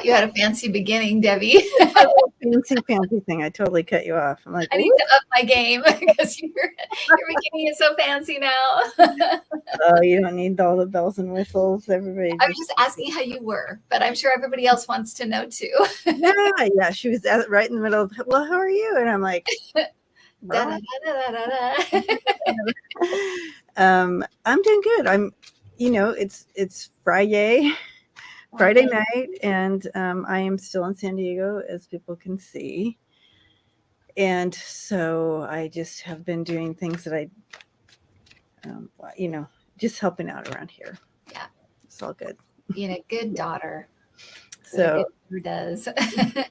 you had a fancy beginning, Debbie. fancy thing. I totally cut you off. I'm like, I need to up my game because you're making it so fancy now. Oh, you don't need all the bells and whistles. Everybody. I was just asking how you were, but I'm sure everybody else wants to know too. Yeah. She was right in the middle of, well, how are you? And I'm like, I'm doing good. It's Friday night, and I am still in San Diego, as people can see. And so I just have been doing things that I, just helping out around here. Yeah. It's all good. Being a good daughter. So who does? It's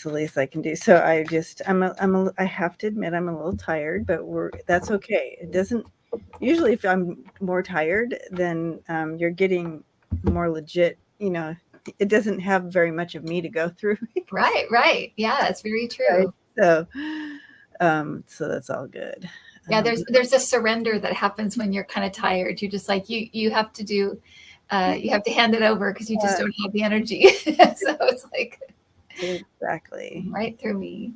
the least I can do. So I have to admit I'm a little tired, but that's okay. It doesn't, usually if I'm more tired, then you're getting more legit, it doesn't have very much of me to go through. Right. Yeah, that's very true. Right? So that's all good. Yeah, there's a surrender that happens when you're kind of tired. You're just like, you have to do, you have to hand it over because you just don't have the energy. So it's like, exactly. Right through me.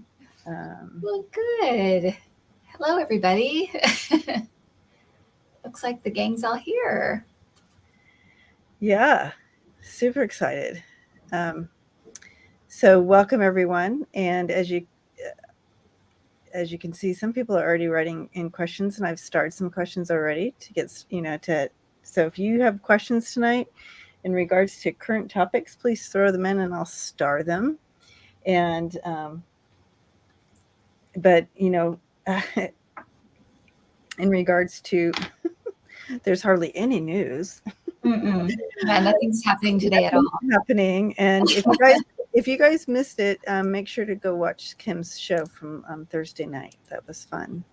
Well, good. Hello, everybody. Looks like the gang's all here. Yeah, super excited. So welcome, everyone. And as you can see, some people are already writing in questions, and I've started some questions already to get, so if you have questions tonight in regards to current topics, please throw them in and I'll star them. And, but, in regards to, there's hardly any news. Yeah, nothing's happening today at all. Happening. And if you guys missed it, make sure to go watch Kim's show from Thursday night. That was fun.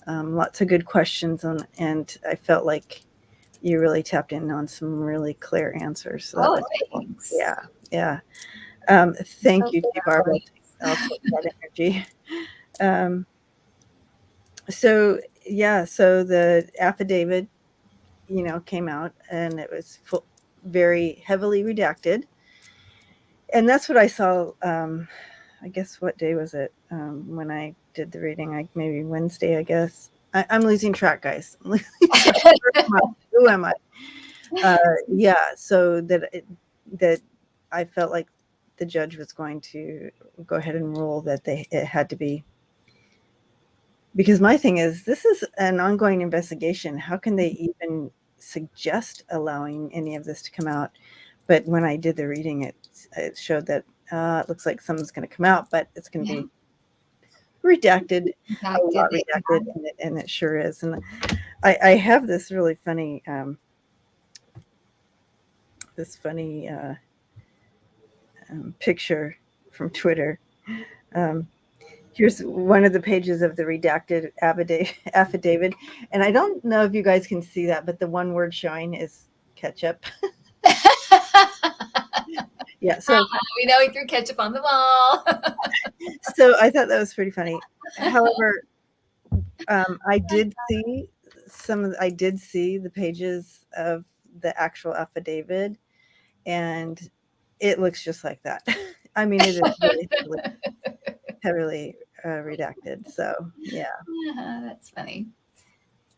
Lots of good questions, and I felt like you really tapped in on some really clear answers. So thanks. Yeah. Thank you, Barbara. I'll take that energy. So the affidavit, came out, and it was very heavily redacted. And that's what I saw. I guess, what day was it when I did the reading? Maybe Wednesday, I guess. I'm losing track, guys. Who am I? So that I felt like the judge was going to go ahead and rule that it had to be. Because my thing is, this is an ongoing investigation. How can they even suggest allowing any of this to come out? But when I did the reading, it showed that it looks like something's going to come out, but it's going to be redacted, a lot redacted, and it sure is. And I have this really funny, picture from Twitter. Here's one of the pages of the redacted affidavit. And I don't know if you guys can see that, but the one word showing is ketchup. Yeah, so we know he threw ketchup on the wall. So I thought that was pretty funny. However, I did see the pages of the actual affidavit, and it looks just like that. I mean, it is really heavily redacted. So yeah, that's funny.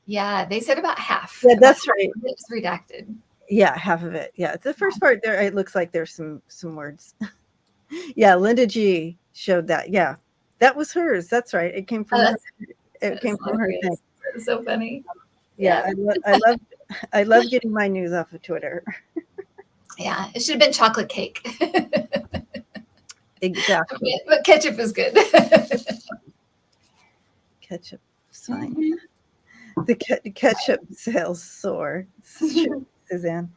Yeah, they said about half. Yeah, that's right. It's redacted. Yeah, half of it. Yeah, the first part there, it looks like there's some words. Yeah, Linda G showed that. Yeah, that was hers. That's right. It came from her. It came from her thing. It's so funny. Yeah, I love getting my news off of Twitter. Yeah, it should have been chocolate cake. Exactly. But ketchup is good. Ketchup is fine. Mm-hmm. The ketchup sales soar. Suzanne.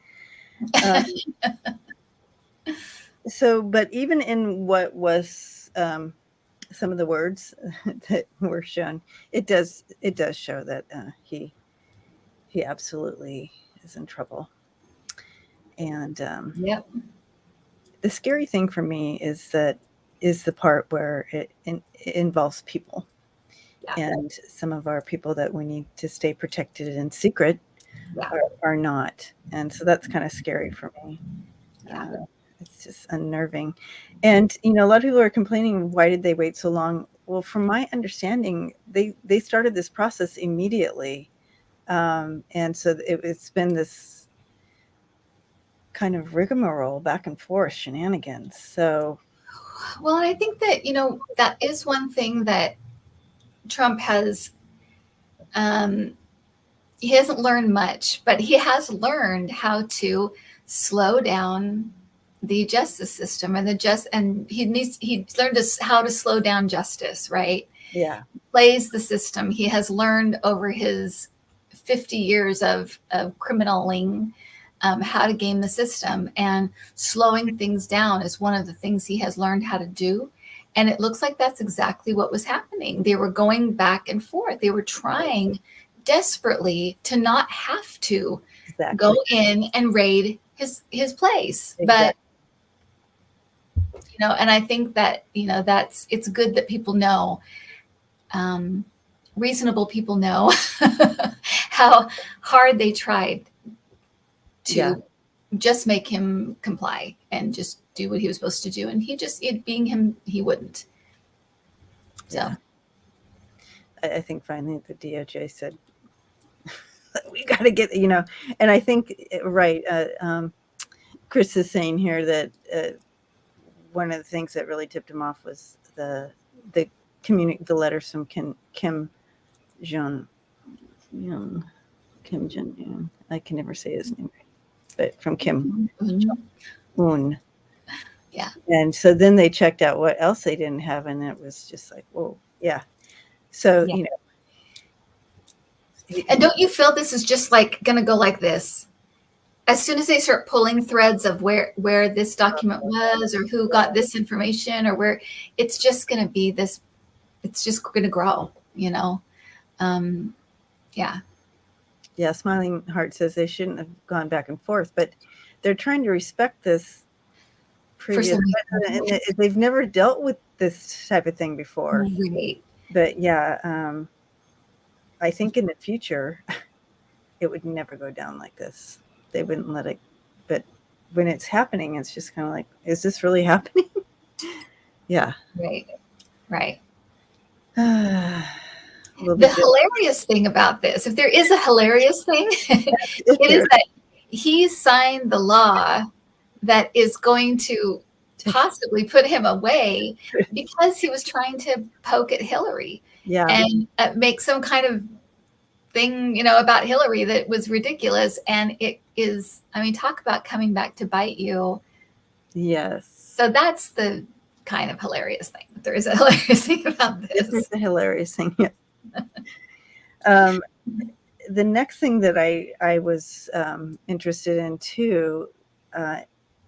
So, but even in what was some of the words that were shown, it does show that he absolutely is in trouble. And yep. The scary thing for me is the part where it involves people. Yeah. And some of our people that we need to stay protected in secret are not. And so that's kind of scary for me. Yeah. It's just unnerving. And, a lot of people are complaining, why did they wait so long? Well, from my understanding, they started this process immediately. And so it's been this kind of rigmarole, back and forth shenanigans. So, well, I think that, that is one thing that Trump has, he hasn't learned much, but he has learned how to slow down the justice system and he's learned how to slow down justice, right? yeah. Plays the system. He has learned over his 50 years of criminaling how to game the system, and slowing things down is one of the things he has learned how to do. And it looks like that's exactly what was happening. They were going back and forth. They were trying desperately to not have to go in and raid his place. Exactly. But, and I think that, it's good that people know, reasonable people know how hard they tried to just make him comply and just do what he was supposed to do. And being him, he wouldn't. So yeah. I think finally the DOJ said, we got to get, and I think, right. Chris is saying here that one of the things that really tipped him off was the letters from Kim Jong Un. I can never say his name right, but from Kim Un. Yeah. And so then they checked out what else they didn't have, and it was just like, whoa, yeah. So And don't you feel this is just like going to go like this? As soon as they start pulling threads of where this document was, or who got this information, or where, it's just going to be this, it's just going to grow, Yeah. Yeah. Smiling Heart says they shouldn't have gone back and forth, but they're trying to respect this previous, and they've never dealt with this type of thing before. Right. But yeah, I think in the future, it would never go down like this. They wouldn't let it. But when it's happening, it's just kind of like, is this really happening? Yeah. Right. The hilarious thing about this, if there is a hilarious thing, it is that he signed the law that is going to possibly put him away because he was trying to poke at Hillary and make some kind of thing, about Hillary that was ridiculous. And it is, talk about coming back to bite you. Yes. So that's the kind of hilarious thing. There is a hilarious thing about this. There's a hilarious thing. Yeah. The next thing that I was interested in too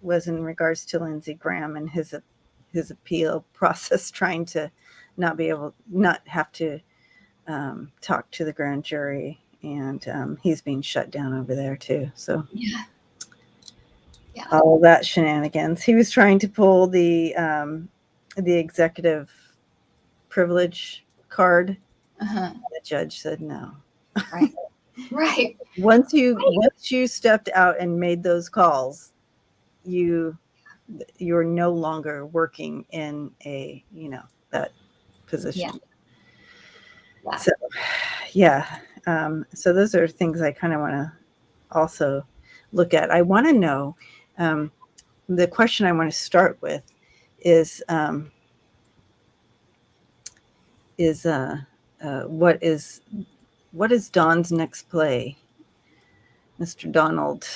was in regards to Lindsey Graham and his appeal process, trying to not have to talk to the grand jury, and he's being shut down over there too. So yeah. All that shenanigans. He was trying to pull the executive privilege card. Uh-huh. The judge said no. Right. Once you stepped out and made those calls, you're no longer working in a that position. Yeah. So yeah. So those are things I kind of want to also look at. I want to know, the question I want to start with is what is Don's next play? Mr. Donald,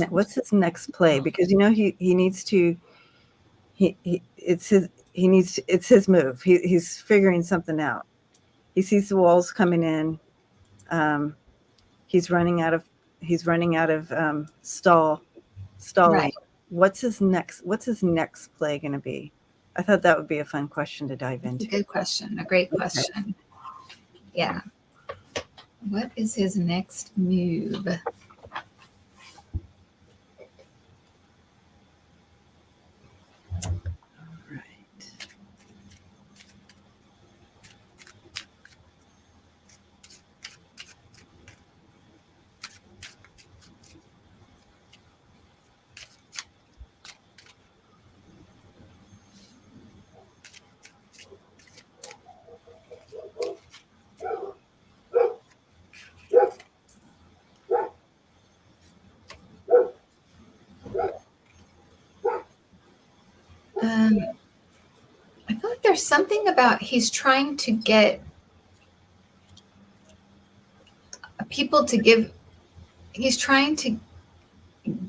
what's his next play? Because he needs to, it's his move. He's figuring something out. He sees the walls coming in. He's running out of stalling. Right. What's his next play going to be? I thought that would be a fun question to dive into. A good question. A great question. Yeah. What is his next move? I feel like there's something about he's trying to get people to give, he's trying to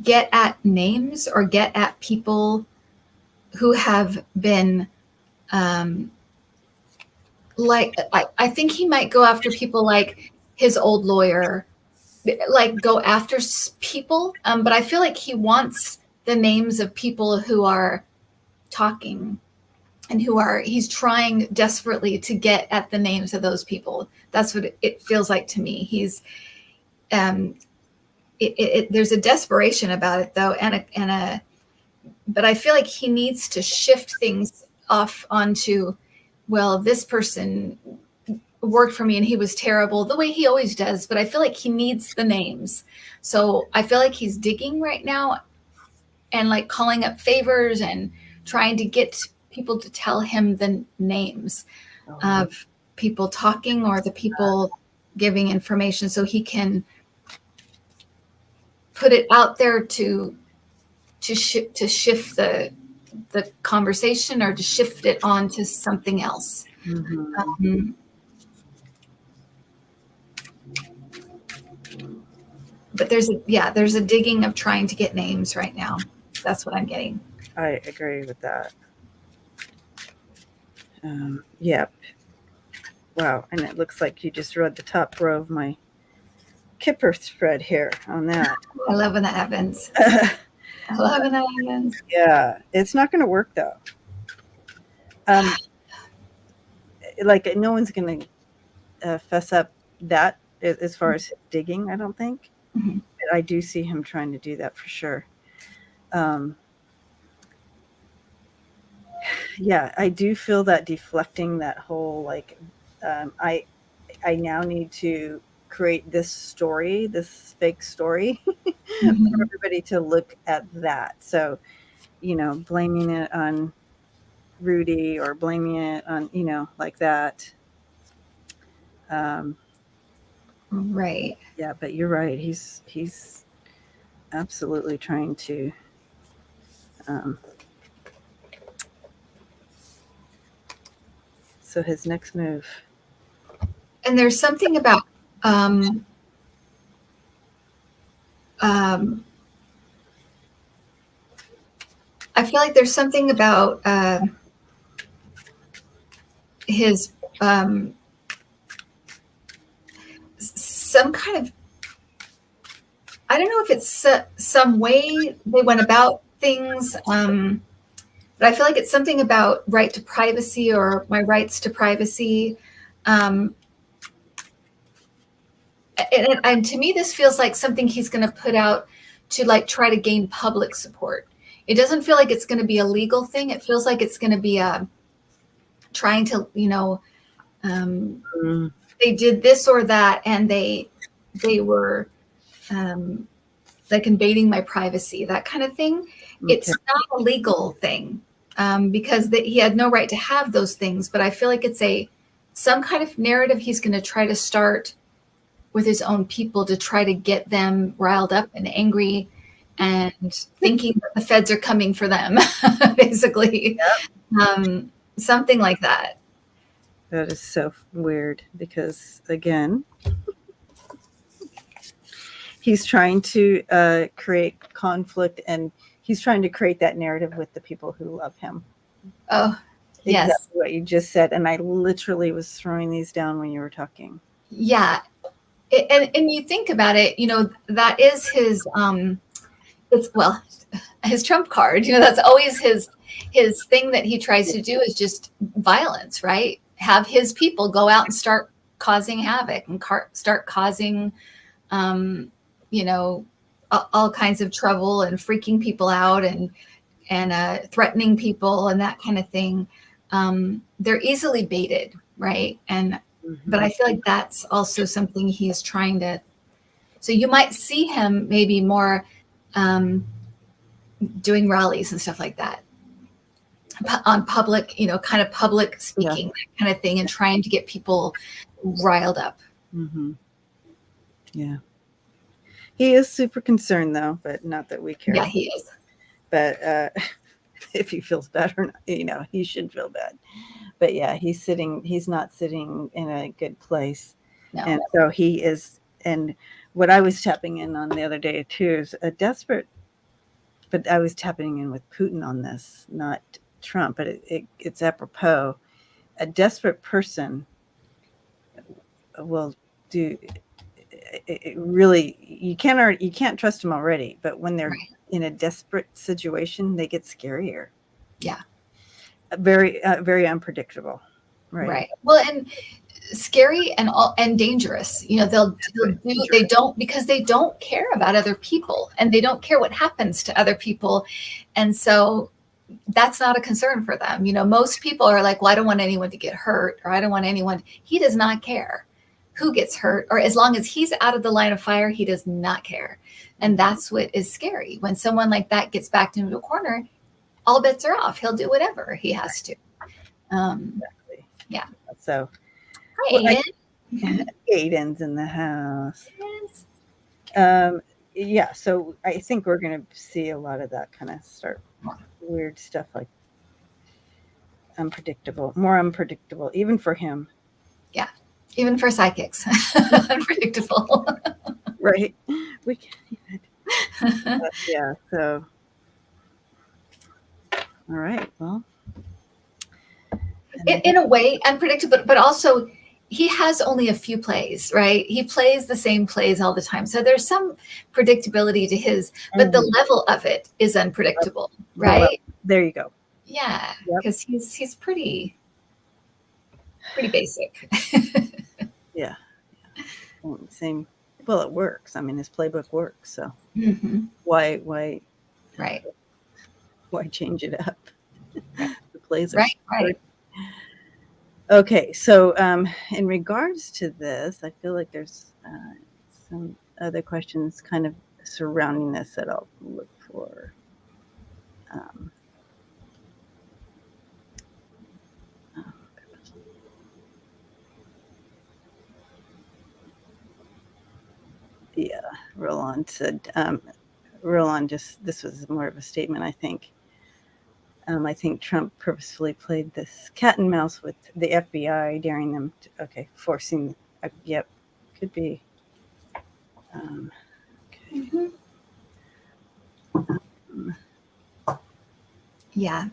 get at names or get at people who have been, like, I think he might go after people like his old lawyer, like go after people. But I feel like he wants the names of people who are talking and he's trying desperately to get at the names of those people. That's what it feels like to me. He's, there's a desperation about it though. But I feel like he needs to shift things off onto, well, this person worked for me and he was terrible, the way he always does. But I feel like he needs the names. So I feel like he's digging right now and like calling up favors and trying to get people to tell him the names of people talking or the people giving information so he can put it out there to shift the conversation or to shift it on to something else. But there's a digging of trying to get names right now. That's what I'm getting. I agree with that. Yep. Wow. And it looks like you just read the top row of my Kipper spread here on that. I love when that happens. I love when that happens. Yeah. It's not going to work though. Like no one's going to fess up that as far as digging, I don't think. Mm-hmm. But I do see him trying to do that for sure. Yeah, I do feel that deflecting that whole like I now need to create this story, this fake story Mm-hmm. for everybody to look at that. So, blaming it on Rudy or blaming it on, like that. Right. Yeah, but you're right. He's absolutely trying to so his next move. And there's something about I feel like there's something about his some kind of, I don't know if it's some way they went about things, but I feel like it's something about right to privacy or my rights to privacy. And to me, this feels like something he's going to put out to like try to gain public support. It doesn't feel like it's going to be a legal thing. It feels like it's going to be trying to, they did this or that, and they were like invading my privacy, that kind of thing. Okay. It's not a legal thing because he had no right to have those things. But I feel like it's some kind of narrative he's going to try to start with his own people to try to get them riled up and angry and thinking that the feds are coming for them, basically. Yep. Something like that. That is so weird because, again, he's trying to create conflict and he's trying to create that narrative with the people who love him. Oh, yes. Exactly what you just said. And I literally was throwing these down when you were talking. Yeah. And you think about it, that is his, his trump card, that's always his thing that he tries to do is just violence, right? Have his people go out and start causing havoc and start causing, all kinds of trouble and freaking people out and threatening people and that kind of thing. They're easily baited, right? But I feel like that's also something he's trying to. So you might see him maybe more doing rallies and stuff like that on public, kind of public speaking, that kind of thing, and trying to get people riled up. Mm-hmm. Yeah. He is super concerned though, but not that we care. Yeah, he is. But if he feels bad or not. He should feel bad. But yeah, he's not sitting in a good place. No. And so he is, and what I was tapping in on the other day too is a desperate, but I was tapping in with Putin on this, not Trump, but it's apropos. A desperate person will do it really. You can't trust them already, but when they're in a desperate situation, they get scarier. Yeah. Very, very unpredictable. Right. Well, and scary and dangerous. They don't, because they don't care about other people, and they don't care what happens to other people. And so that's not a concern for them. Most people are like, well, I don't want anyone to get hurt, or I don't want anyone. He does not care who gets hurt, or as long as he's out of the line of fire, he does not care. And that's what is scary. When someone like that gets backed into a corner, all bets are off. He'll do whatever he has to. Exactly. Yeah. So, hi, Aiden. Aiden's in the house. Yes. Yeah. So I think we're going to see a lot of that kind of start. Weird stuff, like more unpredictable, even for him. Yeah. Even for psychics. Unpredictable. Right. We can't even. Yeah. So. All right. Well. In a way, unpredictable, but also he has only a few plays, right? He plays the same plays all the time. So there's some predictability to his, but the level of it is unpredictable, right? Well, there you go. Yeah, because he's pretty basic. Yeah. Same. Well, it works. I mean, his playbook works. So why change it up? The plays are right. Okay, so in regards to this, I feel like there's some other questions kind of surrounding this that I'll look for. Yeah, Roland said, this was more of a statement, I think. I think Trump purposefully played this cat and mouse with the FBI, daring them to, forcing, yep, could be. Okay. Yeah.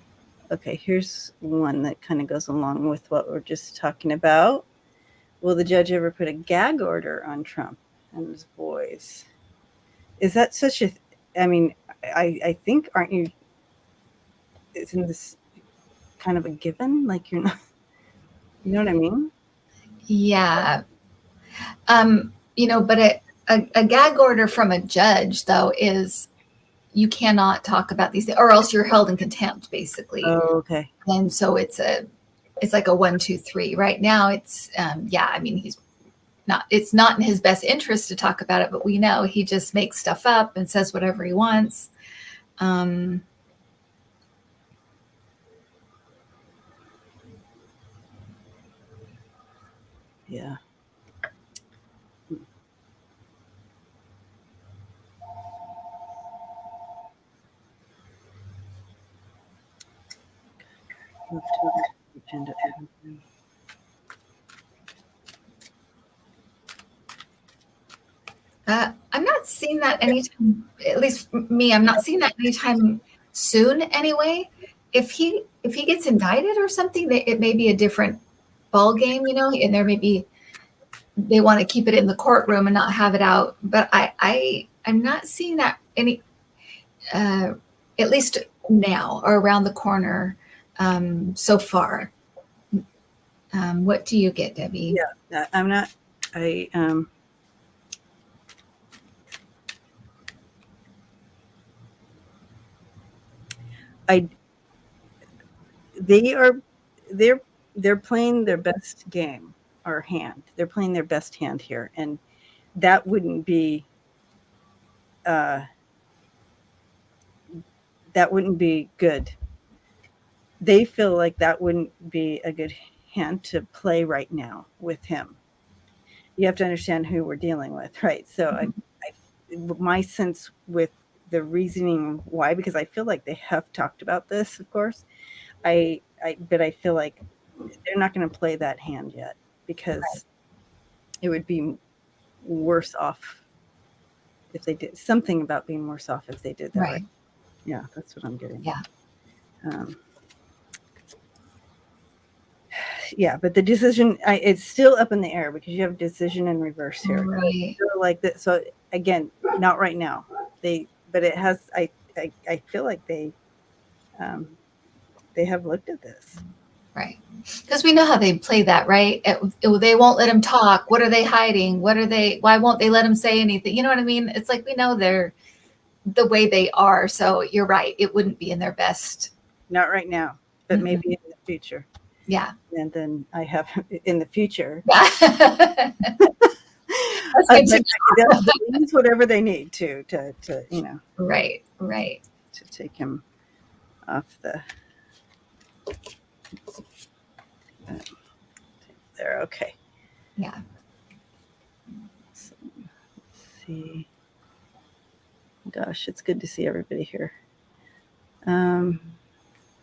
Okay, here's one that kind of goes along with what we're just talking about. Will the judge ever put a gag order on Trump and his boys? Is that such a, I think, aren't you, isn't this kind of a given? Like, you're not, you know what I mean? Yeah. But a gag order from a judge, though, is you cannot talk about these things, or else you're held in contempt, basically. Oh, okay. And so it's like a 1, 2, 3. Right now, it's it's not in his best interest to talk about it, but we know he just makes stuff up and says whatever he wants. Yeah. Move to the agenda. I'm not seeing that anytime, at least me, I'm not seeing that anytime soon anyway. If he gets indicted or something, it may be a different ball game, and there may be, they want to keep it in the courtroom and not have it out. But I'm not seeing that any, at least now or around the corner so far. What do you get, Debbie? Yeah, I'm not, they're playing their best game or hand. They're playing their best hand here, and that wouldn't be good. They feel like that wouldn't be a good hand to play right now with him. You have to understand who we're dealing with, right? So my sense with the reasoning why, because I feel like they have talked about this, of course. But I feel like they're not going to play that hand yet, because it would be worse off if they did something about being worse off if they did that. Right. Yeah, that's what I'm getting. Yeah. Yeah, but the decision, it's still up in the air, because you have decision in reverse here. Right. Like that. So again, not right now. But it has. I feel like they have looked at this. Right. Because we know how they play that, right? They won't let him talk. What are they hiding? Why won't they let him say anything? You know what I mean? It's like, we know they're the way they are. So you're right. It wouldn't be in their best. Not right now, but maybe in the future. Yeah. And then I have in the future. Yeah. They'll use whatever they need to Right. to take him off the there. Okay. Yeah. So, let's see. Gosh, it's good to see everybody here.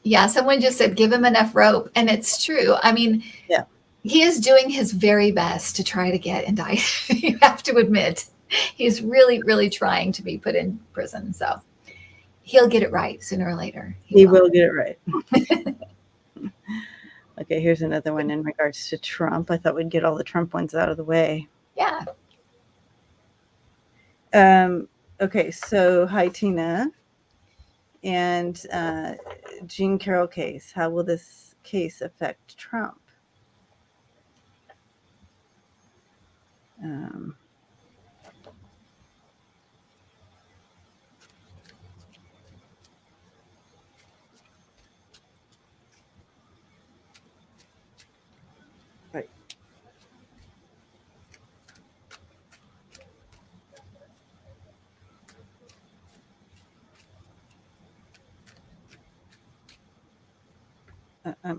Yeah, someone just said, give him enough rope. And it's true. I mean, yeah, he is doing his very best to try to get indicted. You have to admit, he's really, really trying to be put in prison. So he'll get it right sooner or later. He will get it right. Okay, here's another one in regards to Trump. I thought we'd get all the Trump ones out of the way. Yeah. Okay, so hi, Tina. And Jean Carroll case. How will this case affect Trump? Right.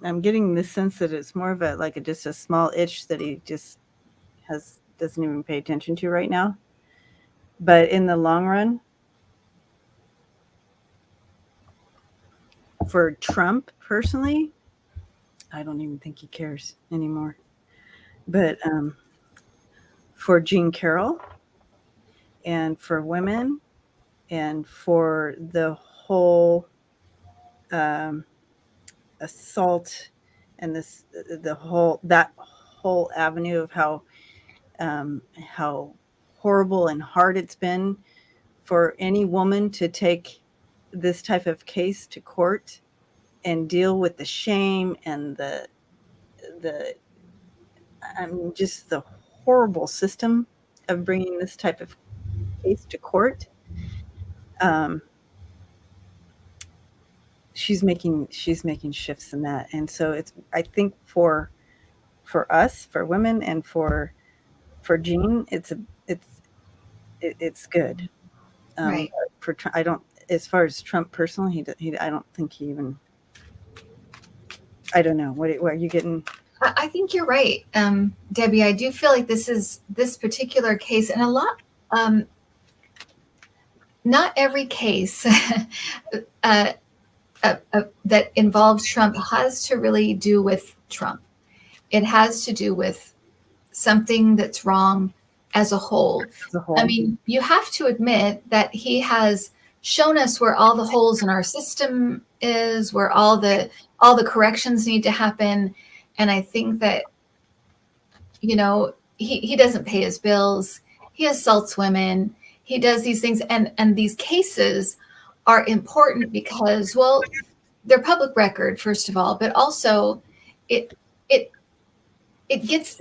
I'm getting this sense that it's more of just a small itch that he just doesn't even pay attention to right now. But in the long run, for Trump personally, I don't even think he cares anymore. But for Jean Carroll and for women and for the whole assault and that whole avenue of how horrible and hard it's been for any woman to take this type of case to court and deal with the shame and just the horrible system of bringing this type of case to court. She's making shifts in that, and so I think for us, for women, and for Jean, it's good. Right. I don't, as far as Trump personally, I don't think he even. I don't know. What are you getting? I think you're right, Debbie. I do feel like this particular case, and a lot. Not every case that involves Trump has to really do with Trump. It has to do with something that's wrong as a whole. I mean, you have to admit that he has shown us where all the holes in our system is, where all the corrections need to happen. And I think that, he doesn't pay his bills. He assaults women. He does these things. And these cases are important because, well, they're public record, first of all, but also it gets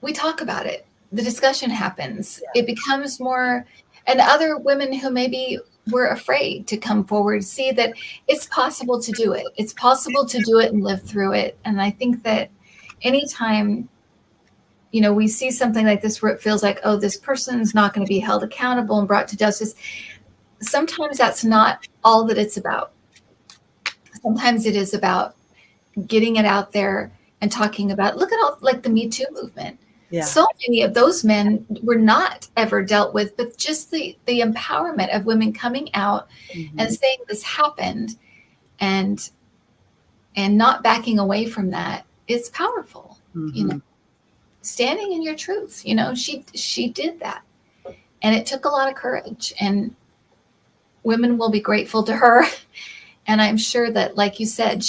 we talk about it. The discussion happens. Yeah. It becomes more, and other women who maybe were afraid to come forward see that it's possible to do it. It's possible to do it and live through it. And I think that anytime, we see something like this where it feels like, oh, this person's not going to be held accountable and brought to justice, sometimes that's not all that it's about. Sometimes it is about getting it out there and talking about, look at all, like the Me Too movement. So many of those men were not ever dealt with, but just the empowerment of women coming out and saying this happened and not backing away from that. It's powerful, you know, standing in your truth. You know, she did that, and it took a lot of courage, and women will be grateful to her. And I'm sure that, like you said,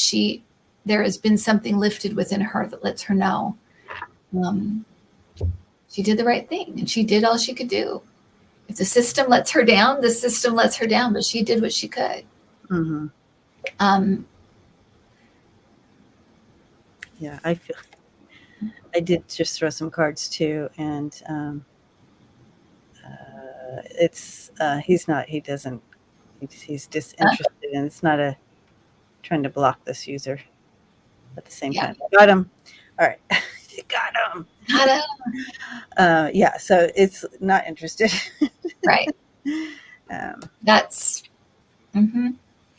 there has been something lifted within her that lets her know she did the right thing, and she did all she could do. If the system lets her down, the system lets her down, but she did what she could. Yeah, I did just throw some cards too, and he's disinterested, and it's not trying to block this user at the same time. Got him. All right. Got him. Yeah, so it's not interested. Right. That's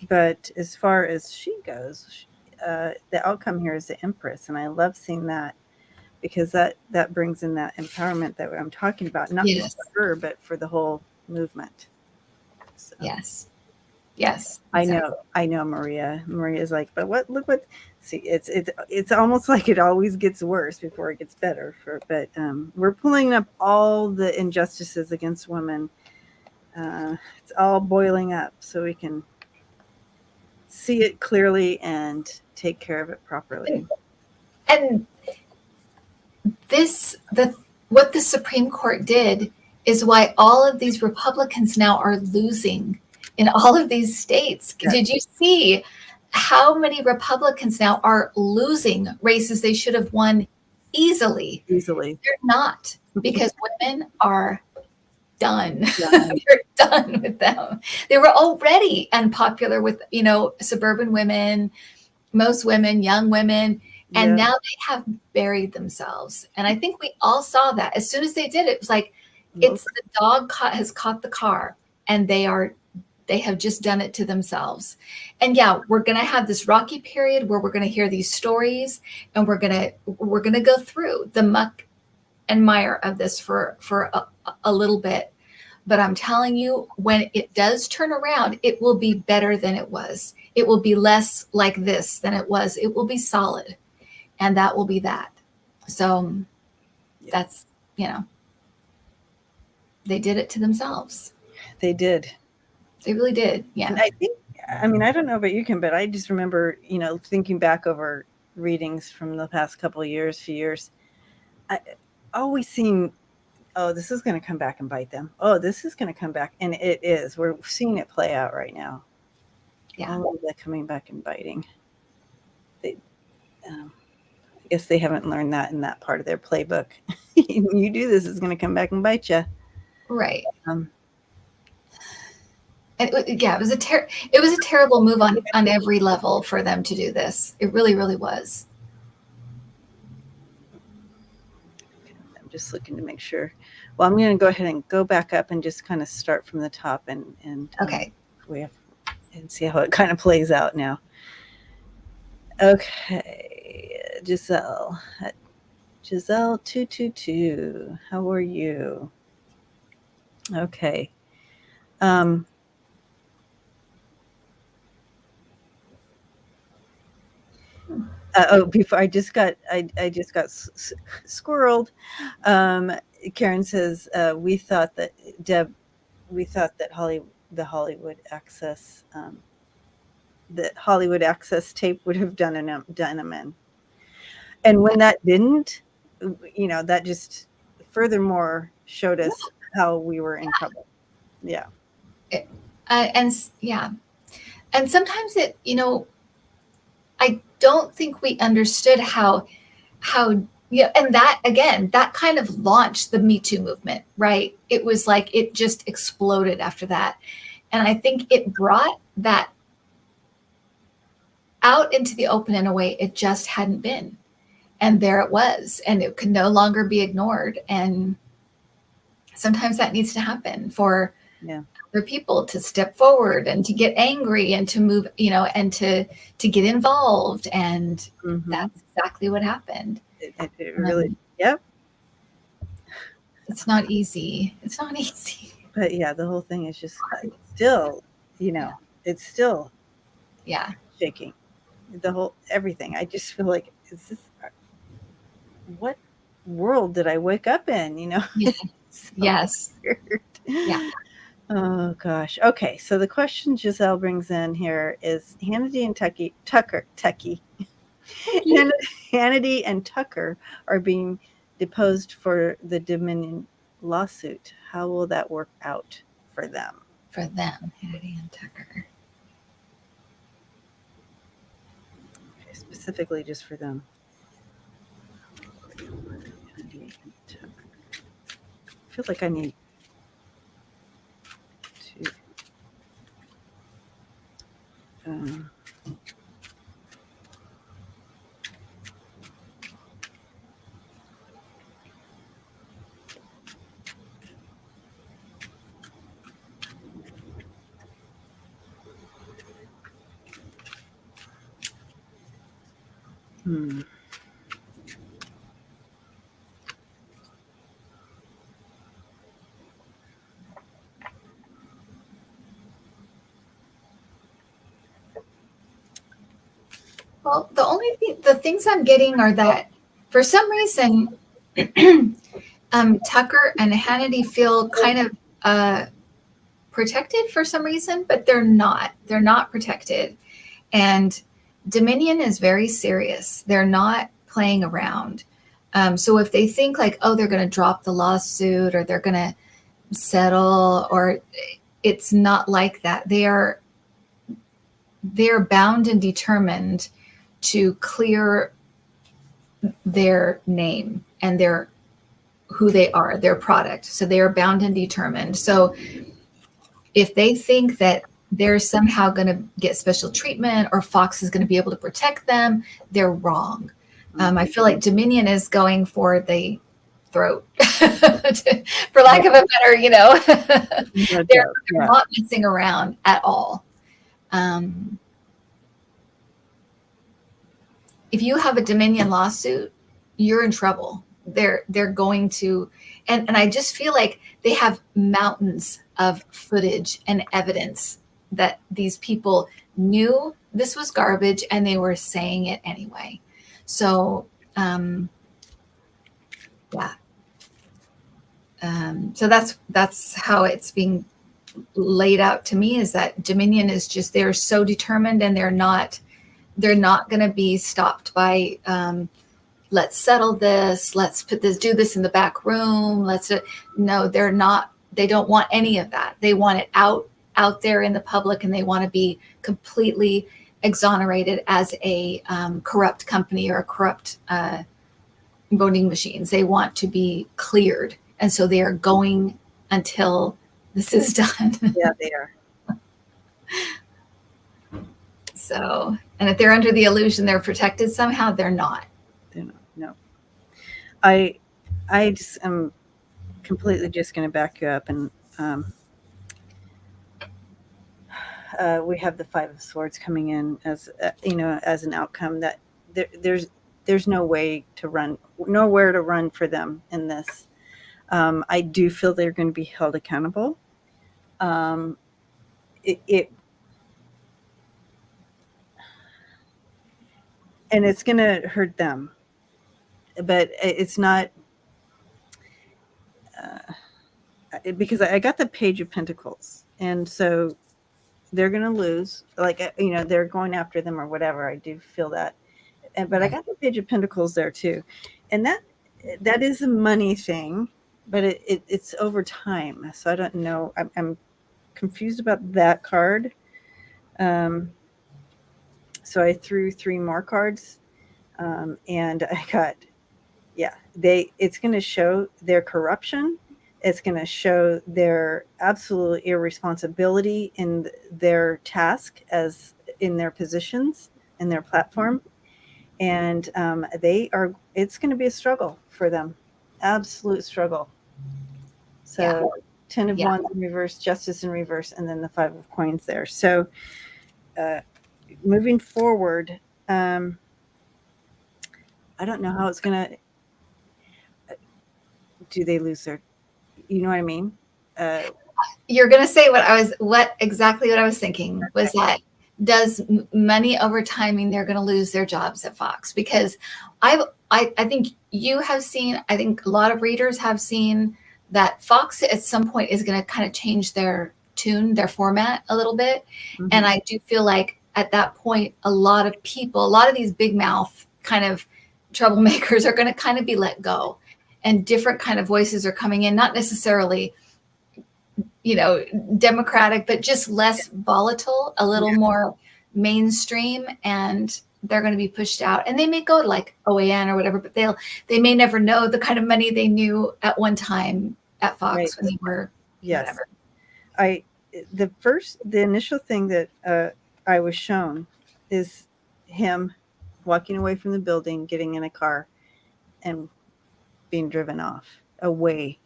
but as far as she goes, the outcome here is the Empress, and I love seeing that, because that brings in that empowerment that I'm talking about, not just for her, but for the whole movement. So. Yes, exactly. I know Maria's like, but look what, see, it's almost like it always gets worse before it gets better. But we're pulling up all the injustices against women. It's all boiling up so we can see it clearly and take care of it properly. And what the Supreme Court did is why all of these Republicans now are losing in all of these states. Yes. Did you see how many Republicans now are losing races they should have won easily? They're not, because women are done. They're done with them. They were already unpopular with, suburban women, most women, young women. And now they have buried themselves. And I think we all saw that. As soon as they did it, it was like, it's the dog has caught the car, and they have just done it to themselves. And we're going to have this rocky period where we're going to hear these stories, and we're going to go through the muck and mire of this for a little bit. But I'm telling you, when it does turn around, it will be better than it was. It will be less like this than it was. It will be solid. And that will be that. So that's, they did it to themselves. They did. They really did. Yeah. And I don't know about you, Kim, but I just remember, thinking back over readings from the past few years, I always seen, oh, this is going to come back and bite them. Oh, this is going to come back. And it is. We're seeing it play out right now. Yeah. All of that coming back and biting. I guess they haven't learned that in that part of their playbook. You do this, it's going to come back and bite you. Right. It was a terrible move on every level for them to do this. It really, really was. I'm just looking to make sure. Well, I'm going to go ahead and go back up and just kind of start from the top and okay. And see how it kind of plays out now. Okay, Giselle 222. How are you? Okay. Before I just got squirreled. Karen says we thought that the Hollywood Access tape would have done them in, and when that didn't, that just furthermore showed us how we were in trouble. Yeah. And sometimes it, I don't think we understood how, and that, again, that kind of launched the Me Too movement, right? It was like, it just exploded after that. And I think it brought that out into the open in a way it just hadn't been. And there it was, and it could no longer be ignored. And sometimes that needs to happen for other people to step forward and to get angry and to move, and to get involved. And that's exactly what happened. It really, yep. It's not easy. It's not easy. But yeah, the whole thing is just still, it's still Yeah. shaking. The whole everything. I just feel like, is this what world did I wake up in? Yeah. So Yes. weird. Yeah. Oh gosh. Okay, so the question Giselle brings in here is Hannity and Tucker. Hannity and Tucker are being deposed for the Dominion lawsuit. How will that work out for them? For them, Hannity and Tucker. Okay, specifically just for them. Hannity and Tucker. I feel like I need to. Um, hmm. Well, the things I'm getting are that for some reason, Tucker and Hannity feel kind of protected for some reason, but they're not. They're not protected. And Dominion is very serious. They're not playing around. So if they think like, oh, they're going to drop the lawsuit or they're going to settle, or it's not like that. They're bound and determined to clear their name and who they are, their product. So they are bound and determined. So if they think that they're somehow going to get special treatment or Fox is going to be able to protect them, they're wrong. I feel like Dominion is going for the throat, for lack of a better, they're not messing around at all. If you have a Dominion lawsuit, you're in trouble. They're going to, and I just feel like they have mountains of footage and evidence that these people knew this was garbage and they were saying it anyway. So, yeah. So that's how it's being laid out to me, is that Dominion is just, they're so determined and they're not going to be stopped by, let's settle this. Let's do this in the back room. No, they're not. They don't want any of that. They want it out there in the public, and they want to be completely exonerated as a corrupt company or a corrupt voting machines. They want to be cleared. And so they are going until this is done. Yeah, they are. So, and if they're under the illusion they're protected somehow, they're not. They're not. No. I just am completely just going to back you up, and we have the Five of Swords coming in as as an outcome that there's no way to run, nowhere to run for them in this. I do feel they're going to be held accountable. And it's going to hurt them, but it's not because I got the Page of Pentacles, and so they're going to lose. Like they're going after them or whatever. I do feel that, but I got the Page of Pentacles there too, and that is a money thing, but it's over time. So I don't know. I'm confused about that card. So I threw 3 more cards, and I got, it's going to show their corruption. It's going to show their absolute irresponsibility in their task, as in their positions, in their platform. And it's going to be a struggle for them. Absolute struggle. So 10 of Wands in reverse, Justice in reverse, and then the 5 of Coins there. So moving forward, I don't know how it's going to, do they lose You know what I mean? You're going to say exactly what I was thinking was that does money over time mean they're going to lose their jobs at Fox? Because I think you have seen, I think a lot of readers have seen that Fox at some point is going to kind of change their tune, their format a little bit. Mhm. And I do feel like at that point, a lot of people, a lot of these big mouth kind of troublemakers are going to kind of be let go, and different kind of voices are coming in, not necessarily, you know, democratic, but just less volatile, a little more mainstream, and they're going to be pushed out. And they may go to like OAN or whatever, but they may never know the kind of money they knew at one time at Fox Right. when they were whatever. The initial thing that I was shown is him walking away from the building, getting in a car, and being driven off away.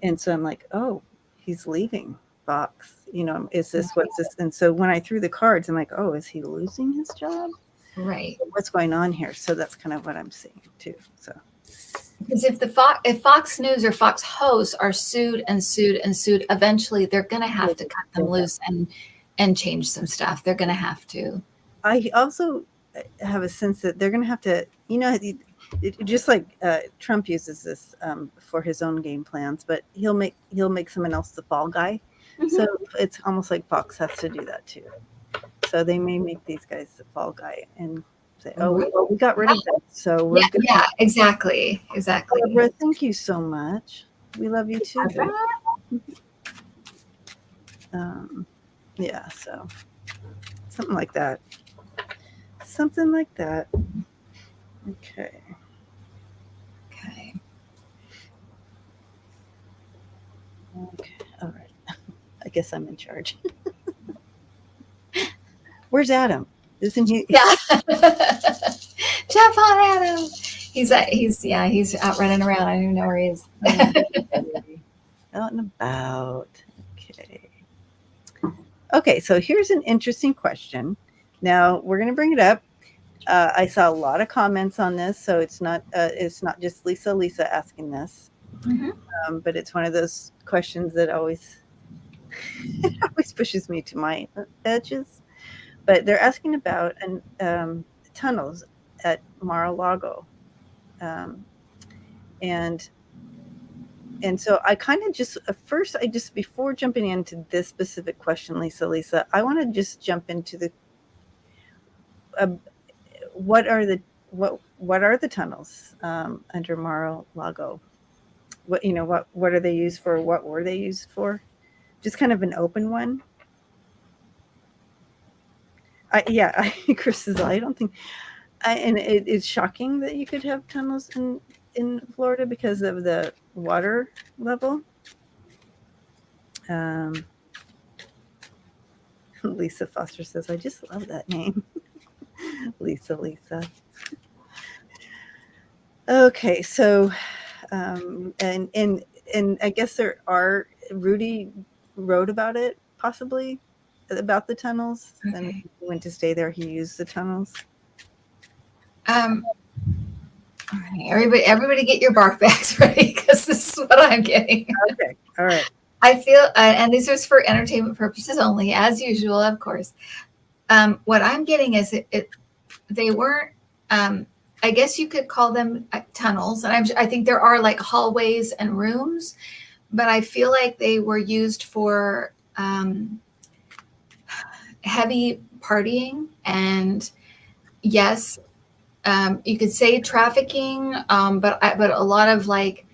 And so I'm like, oh, he's leaving Fox. You know, is this what's this? And so when I threw the cards, I'm like, oh, is he losing his job? Right. What's going on here? So that's kind of what I'm seeing too. So because if Fox News or Fox hosts are sued and sued and sued, eventually they're going to have to cut them loose and change some stuff. They're going to have to. I also have a sense that they're going to have to, you know, just like Trump uses this for his own game plans, but he'll make someone else the fall guy. Mm-hmm. So it's almost like Fox has to do that too. So they may make these guys the fall guy and say, "Oh, we got rid of them, so we're good." Yeah, exactly. Barbara, thank you so much. We love you too. Yeah, so something like that. Okay. All right. I guess I'm in charge. Where's Adam? Isn't he? Yeah. Jeff on Adam. He's out running around. I don't even know where he is. Out and about. Okay, so here's an interesting question. Now we're going to bring it up. I saw a lot of comments on this, so it's not just Lisa asking this, but it's one of those questions that always pushes me to my edges. But they're asking about tunnels at Mar-A-Lago, and so I kind of just first, before jumping into this specific question, Lisa, I want to just jump into the what are the tunnels under Mar-A-Lago? What are they used for? What were they used for? Just kind of an open one. Chris says, I don't think, and it's shocking that you could have tunnels in Florida because of the water level. Lisa Foster says, I just love that name. Lisa. Okay, so and I guess Rudy wrote about it, possibly about the tunnels. Okay. And he went to stay there. He used the tunnels. All right, everybody get your bark bags ready, because this is what I'm getting. Okay, all right. I feel, and this is for entertainment purposes only, as usual, of course. What I'm getting is they weren't, I guess you could call them tunnels. And I think there are like hallways and rooms, but I feel like they were used for heavy partying. And yes, you could say trafficking, but a lot of like,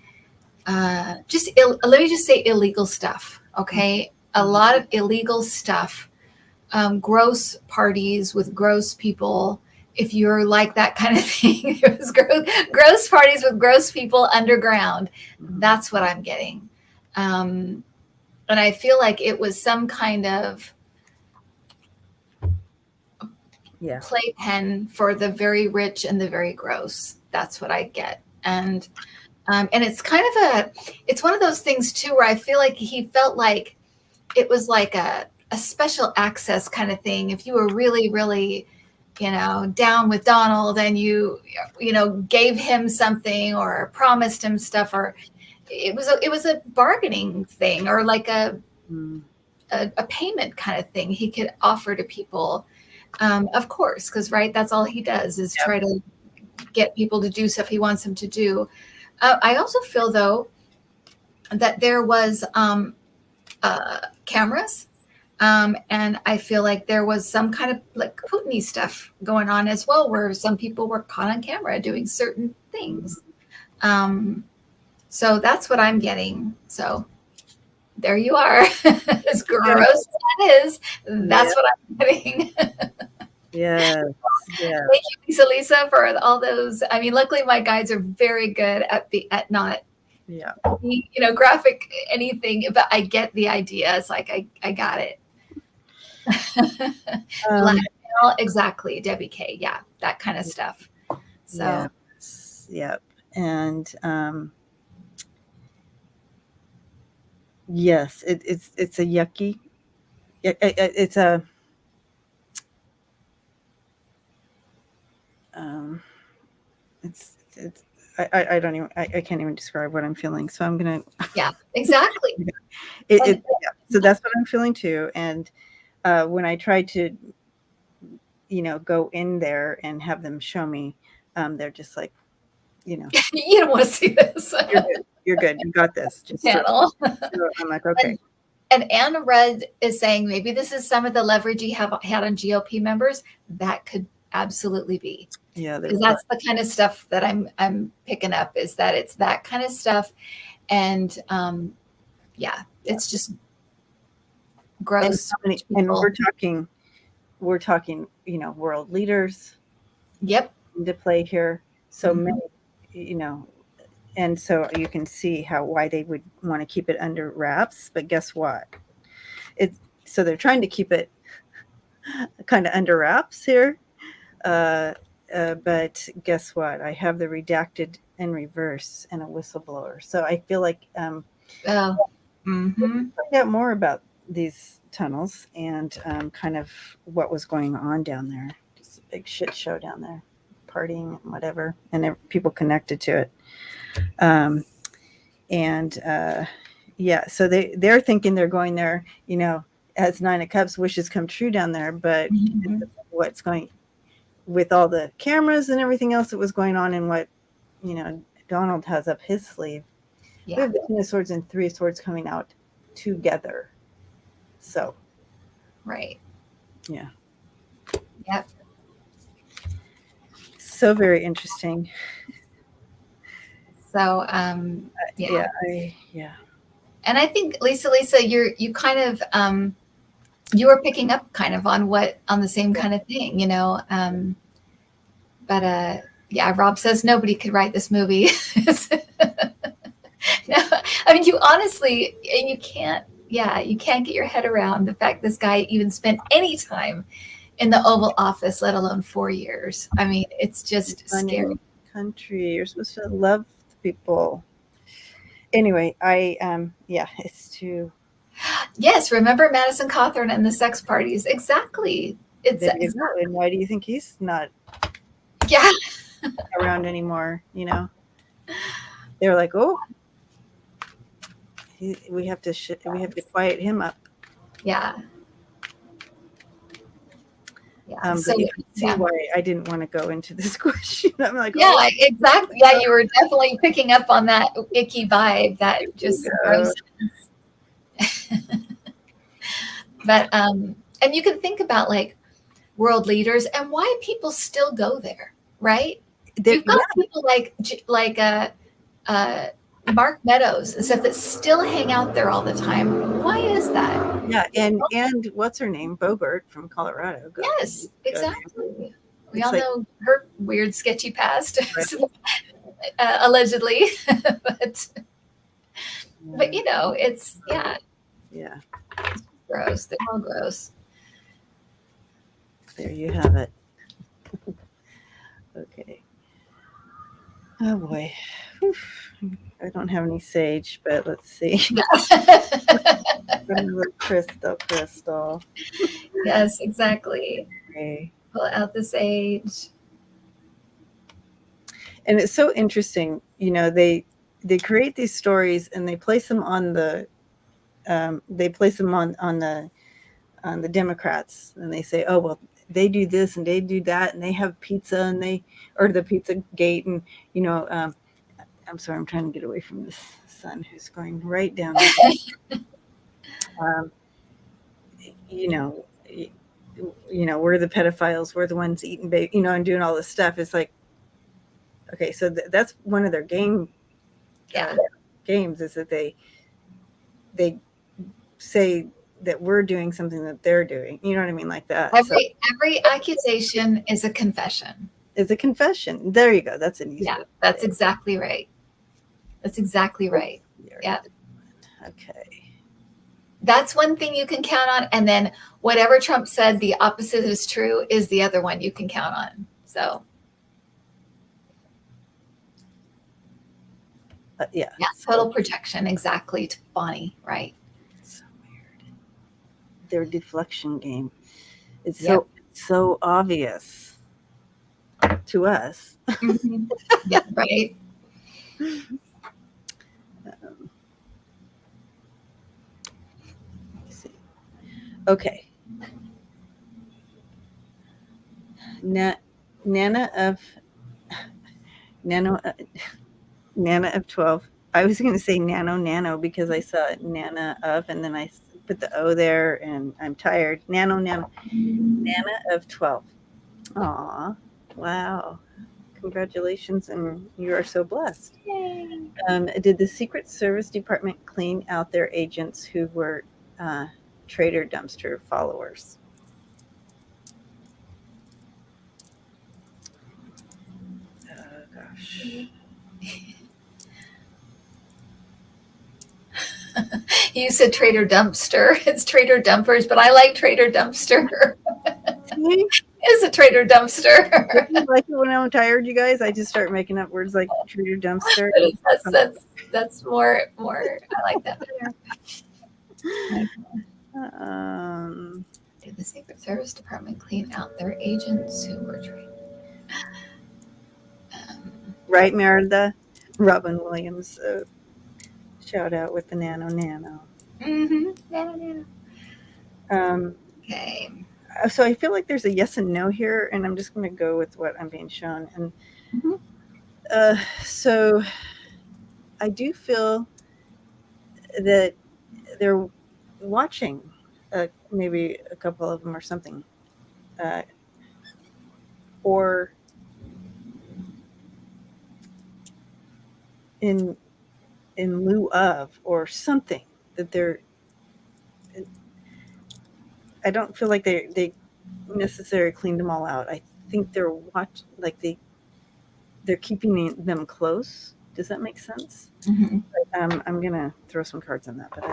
let me just say illegal stuff. Okay. A lot of illegal stuff. Gross parties with gross people. If you're like that kind of thing, it was gross parties with gross people underground. That's what I'm getting. And I feel like it was some kind of playpen for the very rich and the very gross. That's what I get. And it's kind of it's one of those things too, where I feel like he felt like it was like a special access kind of thing. If you were really, really, down with Donald and you gave him something or promised him stuff, or, it was a bargaining thing, or like a Mm. payment kind of thing he could offer to people. Of course, because right, that's all he does is try to get people to do stuff he wants them to do. I also feel though that there was cameras. And I feel like there was some kind of like Putin-y stuff going on as well, where some people were caught on camera doing certain things. So that's what I'm getting. So there you are. As gross as that is, that's what I'm getting. Yes. Yeah. Thank you, Lisa, for all those. I mean, luckily my guides are very good at not graphic anything, but I get the idea. It's like I got it. Blackmail, exactly, Debbie K. Yeah, that kind of stuff. So yep. And yes, it's a yucky. It's a it's I don't even I can't even describe what I'm feeling. So I'm gonna exactly. So that's what I'm feeling too. And when I tried to go in there and have them show me, they're just like, you don't want to see this. You're good. You got this. Just channel. So I'm like, okay. And Anna Red is saying maybe this is some of the leverage you have had on GOP members. That could absolutely be. Yeah, because that's the kind of stuff that I'm picking up, is that it's that kind of stuff. And it's just gross. And we're talking, world leaders. Yep. To play here. So many, and so you can see why they would want to keep it under wraps. But guess what? So they're trying to keep it kind of under wraps here. But guess what? I have the redacted in reverse and a whistleblower. So I feel like find out more about these tunnels and kind of what was going on down there. Just a big shit show down there, partying and whatever, and people connected to it. So they're thinking they're going there, as Nine of Cups wishes come true down there, but what's going with all the cameras and everything else that was going on, and what Donald has up his sleeve. We have the King of Swords and Three of Swords coming out together. So right. Yeah. Yep. So very interesting. So And I think Lisa, you kind of you were picking up kind of on the same kind of thing, but Rob says nobody could write this movie. No, I mean, you honestly, and you can't get your head around the fact this guy even spent any time in the Oval Office, let alone 4 years. I mean, it's just scary. Country, you're supposed to love people. Anyway, it's too. Yes, remember Madison Cawthorn and the sex parties? Exactly. And why do you think he's not? Around anymore? They're like, oh, we have to quiet him up. Yeah. So you can see why I didn't want to go into this question. I'm like, exactly. Yeah, you were definitely picking up on that icky vibe that just gross. But and you can think about like world leaders and why people still go there, right? You've got people like Mark Meadows and stuff that still hang out there all the time. Why is that? Yeah, and what's her name? Bobert from Colorado. Yes, exactly. We all know her weird, sketchy past, allegedly. but it's gross. They're all gross. There you have it. Okay. Oh boy. Oof. I don't have any sage, but let's see. Crystal. Yes, exactly. Okay. Pull out the sage. And it's so interesting, they create these stories and they place them on the on the Democrats, and they say, oh well, they do this and they do that and they have pizza and or the pizza gate, and I'm sorry, I'm trying to get away from this son who's going right down we're the pedophiles, we're the ones eating baby, and doing all this stuff. It's like, okay, so that's one of their games, is that they say that we're doing something that they're doing. You know what I mean? Like that. Every accusation is a confession. It's a confession. There you go. That's an easy. Yeah, that's exactly right. That's exactly right. Yeah. Okay. That's one thing you can count on. And then whatever Trump said, the opposite is true, is the other one you can count on. So. Yeah. Total protection. Exactly. To Bonnie. Right. So weird. Their deflection game. It's so obvious to us. Mm-hmm. Yeah. Right. Okay. Nana of 12. I was going to say nano because I saw Nana of, and then I put the O there, and I'm tired. Nana of 12. Aw, wow. Congratulations, and you are so blessed. Yay. Did the Secret Service Department clean out their agents who were Trader Dumpster followers? Oh, gosh. You said Trader Dumpster. It's Trader Dumpers, but I like Trader Dumpster. It's a Trader Dumpster. Like it when I'm tired, you guys. I just start making up words like Trader Dumpster. That's more. I like that better. Did the Secret Service Department clean out their agents who were trained? Right, Merida? Robin Williams. Shout out with the nano. Mm-hmm. Nano. Okay. So I feel like there's a yes and no here, and I'm just going to go with what I'm being shown. And so I do feel that they're watching, maybe a couple of them or something, or in lieu of, or something that they're. I don't feel like they necessarily cleaned them all out. I think they're they're keeping them close. Does that make sense? Mm-hmm. I'm gonna throw some cards on that, but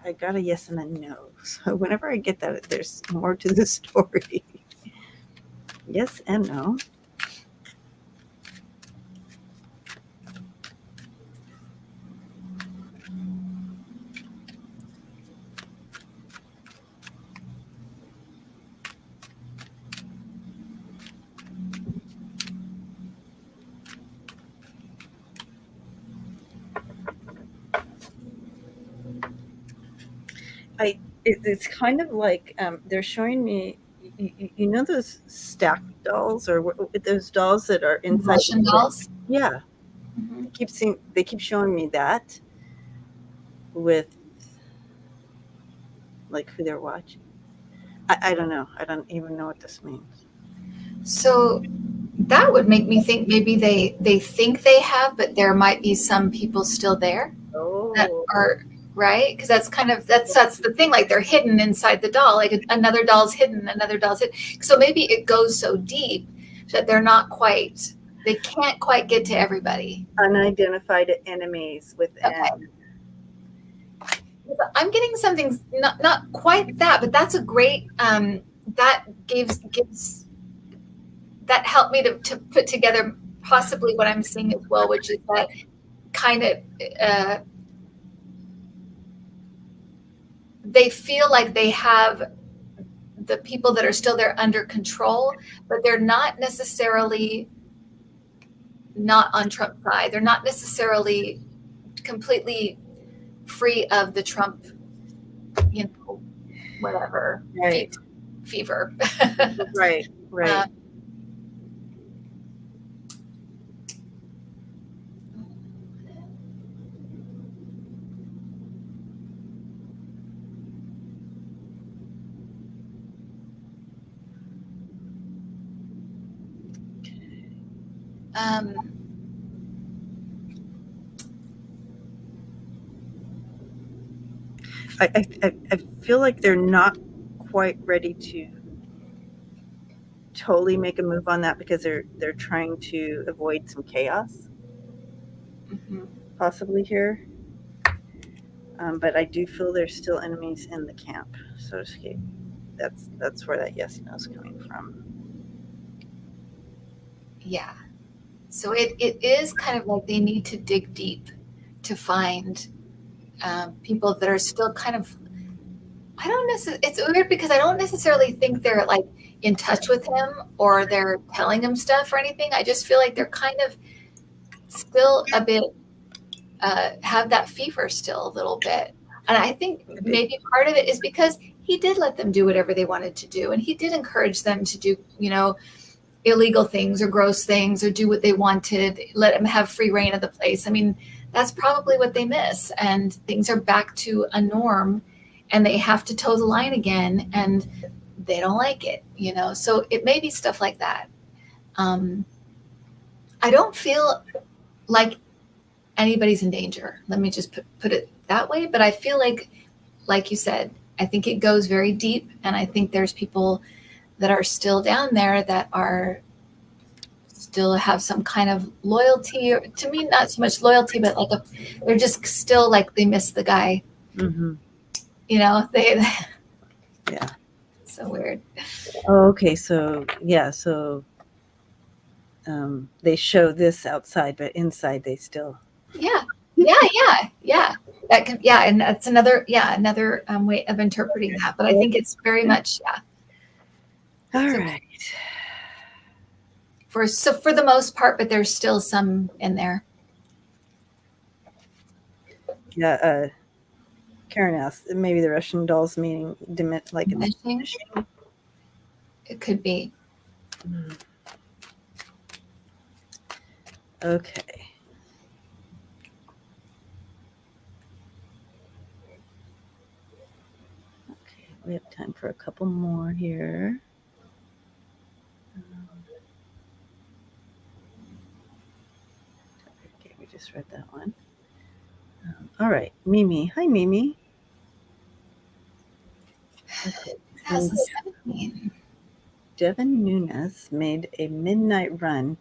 I got a yes and a no. So whenever I get that, there's more to the story. Yes and no. It's kind of like they're showing me, you know, those stack dolls, or those dolls that are inside Russian dolls. Yeah, Mm-hmm. They keep showing me that with like who they're watching. I don't know. I don't even know what this means. So that would make me think maybe they think they have, but there might be some people still there that are. Right? Because that's the thing. Like they're hidden inside the doll. Like another doll's hidden. So maybe it goes so deep that they can't quite get to everybody. Unidentified enemies within. Okay. I'm getting something not quite that, but that's a great. That gives that helped me to put together possibly what I'm seeing as well, which is that kind of. They feel like they have the people that are still there under control, but they're not necessarily not on Trump's side. They're not necessarily completely free of the Trump, whatever, Right. fever. Right. Right. I feel like they're not quite ready to totally make a move on that because they're trying to avoid some chaos possibly here. But I do feel there's still enemies in the camp, so to speak. That's where that yes no is coming from. Yeah. So it is kind of like they need to dig deep to find people that are still kind of, I don't necessarily, it's weird because I don't necessarily think they're like in touch with him or they're telling him stuff or anything. I just feel like they're kind of still a bit, have that fever still a little bit. And I think maybe part of it is because he did let them do whatever they wanted to do. And he did encourage them to do, illegal things or gross things or do what they wanted, let them have free reign of the place. I mean, that's probably what they miss. And things are back to a norm and they have to toe the line again and they don't like it, So it may be stuff like that. I don't feel like anybody's in danger. Let me just put it that way. But I feel like you said, I think it goes very deep. And I think there's people that are still down there that are still have some kind of loyalty, or to me, not so much loyalty, but like they're just still like they miss the guy. Mm-hmm. Yeah. So weird. Oh, okay. So yeah. So they show this outside, but inside they still. Yeah. That can, and that's another way of interpreting that. But I think it's very much, All right. For the most part, but there's still some in there. Yeah. Karen asked, maybe the Russian dolls meaning like diminishing. It could be. Okay. We have time for a couple more here. Okay, we just read that one. All right, Mimi. Hi, Mimi. Okay. Devin Nunes made a midnight run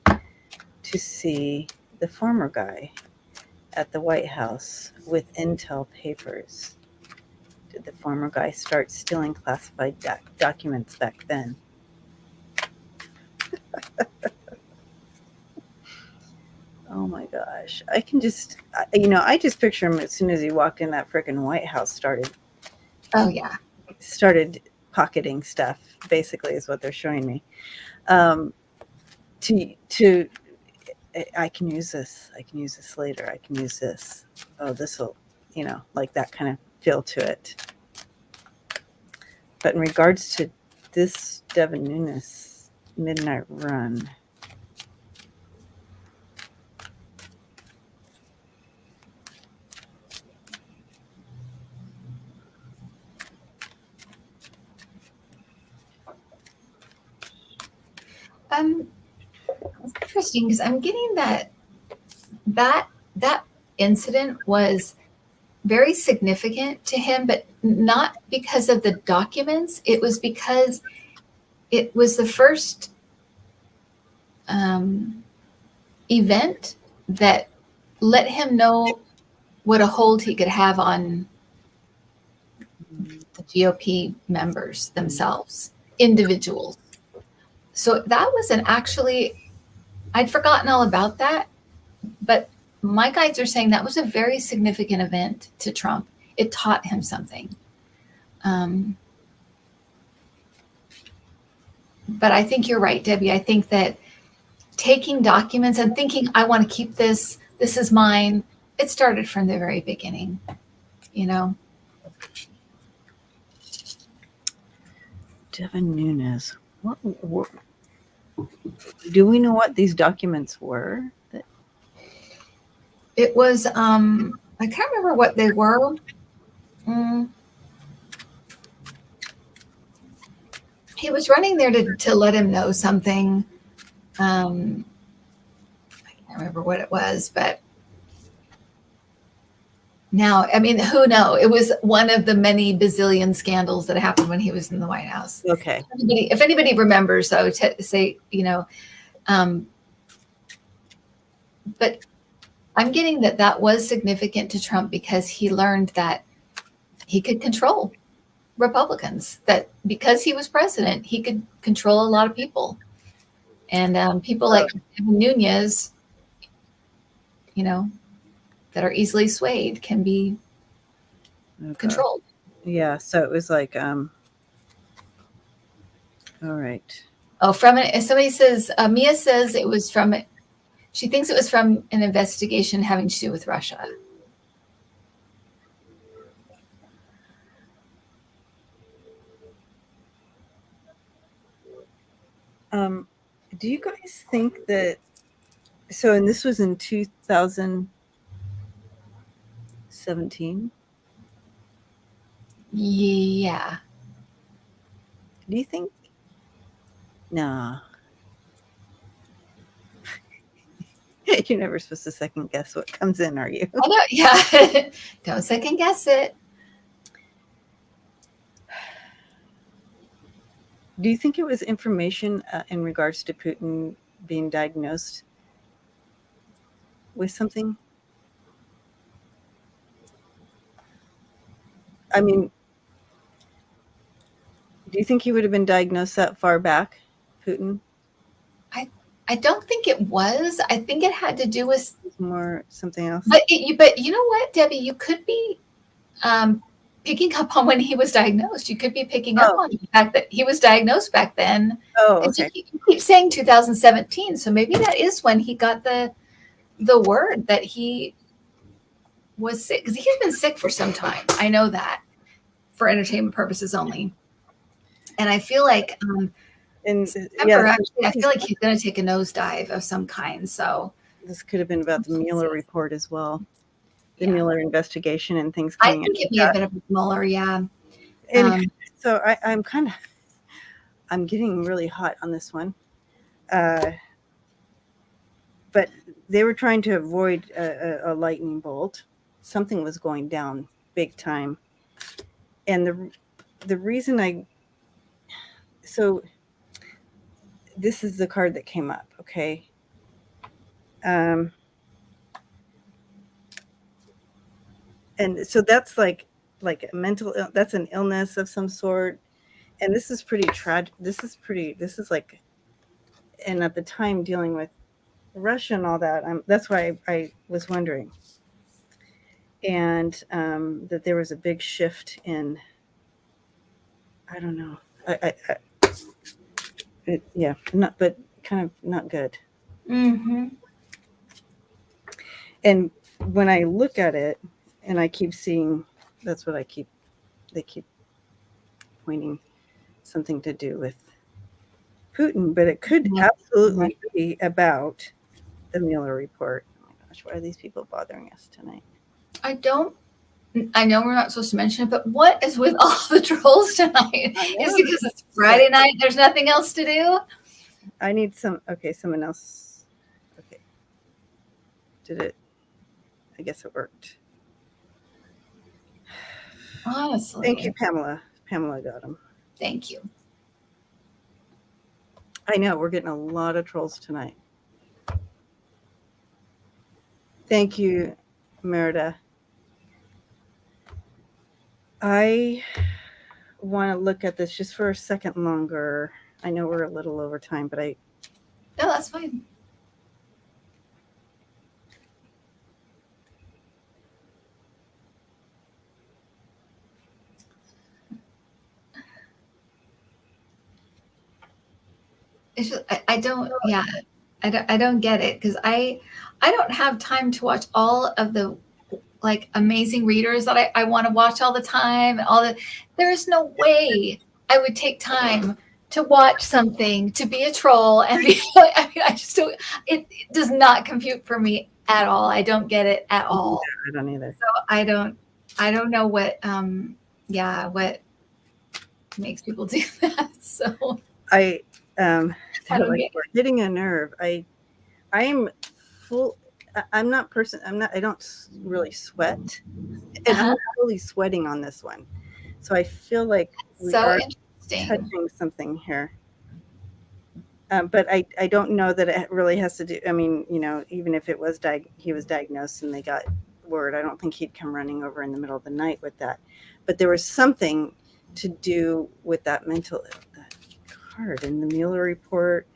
to see the former guy at the White House with intel papers. Did the former guy start stealing classified documents back then? Oh my gosh. I can just, I just picture him as soon as he walked in that freaking White House started. Oh, yeah. Started pocketing stuff, basically, is what they're showing me. I can use this. I can use this later. I can use this. Oh, this will, like that kind of feel to it. But in regards to this Devin Nunes midnight run, it's interesting because I'm getting that incident was very significant to him, but not because of the documents. It was because it was the first event that let him know what a hold he could have on the GOP members themselves, individuals. So that was I'd forgotten all about that, but my guides are saying that was a very significant event to Trump. It taught him something. But I think you're right, Debbie. I think that taking documents and thinking, I want to keep this is mine, it started from the very beginning, you know. Devin Nunes. Do we know what these documents were? It was I can't remember what they were. He was running there to let him know something. I can't remember what it was, but now, I mean, who knows? It was one of the many bazillion scandals that happened when he was in the White House. Okay. If anybody remembers, though, to say, you know, but I'm getting that was significant to Trump because he learned that he could control Republicans, that because he was president, he could control a lot of people. And people like Nunez, you know, that are easily swayed can be controlled. Yeah. So it was like, all right. Oh, somebody says, Mia says it was from, she thinks it was from an investigation having to do with Russia. Do you guys think that, so, and this was in 2017? Yeah. Do you think? Nah. You're never supposed to second guess what comes in, are you? I know, yeah. Don't second guess it. Do you think it was information in regards to Putin being diagnosed with something? I mean, do you think he would have been diagnosed that far back, Putin? I don't think it was. I think it had to do with more something else. But you know what, Debbie, you could be picking up on when he was diagnosed. You could be picking up on the fact that he was diagnosed back then. Oh, okay. You keep saying 2017, so maybe that is when he got the word that he was sick, because he's been sick for some time. I know that, for entertainment purposes only. And I feel like September, actually, I feel like he's going to take a nosedive of some kind. So this could have been about the Mueller report as well, the Mueller investigation and things I coming think it may have been a Mueller, yeah. And so I'm getting really hot on this one. But they were trying to avoid a lightning bolt. Something was going down big time. And the reason so this is the card that came up, okay? And so that's like a mental, that's an illness of some sort. And this is pretty tragic. This is like, and at the time dealing with Russia and all that, that's why I was wondering. And that there was a big shift in, I don't know, but kind of not good. Mm-hmm. And when I look at it, and I keep seeing, that's what they keep pointing something to do with Putin, but it could absolutely be about the Mueller report. Oh my gosh, why are these people bothering us tonight? I know we're not supposed to mention it, but what is with all the trolls tonight? Is it because it's Friday night? There's nothing else to do? I need someone else. Okay. Did it? I guess it worked. Honestly. Thank you, Pamela. Pamela got them. Thank you. I know, we're getting a lot of trolls tonight. Thank you, Merida. I want to look at this just for a second longer. I know we're a little over time, but No, that's fine. It's just, I don't, yeah. I don't get it, because I don't have time to watch all of the like amazing readers that I want to watch all the time, and all the, there is no way I would take time to watch something, to be a troll and be I mean, I just don't, it does not compute for me at all. I don't get it at all. I don't either. So I don't know what what makes people do that. So I don't like, get we're hitting a nerve. I am full. I'm not I don't really sweat, and I'm really sweating on this one. So I feel like we so are interesting. touching something here. But I don't know that it really has to do. I mean, you know, even if it was he was diagnosed and they got word, I don't think he'd come running over in the middle of the night with that. But there was something to do with that mental card in the Mueller report.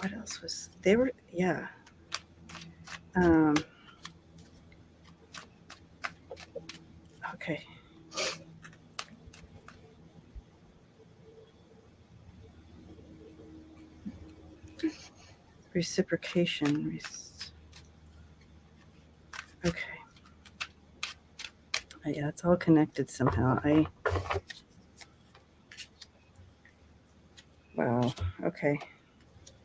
What else was they were? Yeah. Okay. Reciprocation. Okay. Yeah, it's all connected somehow. Wow. Okay.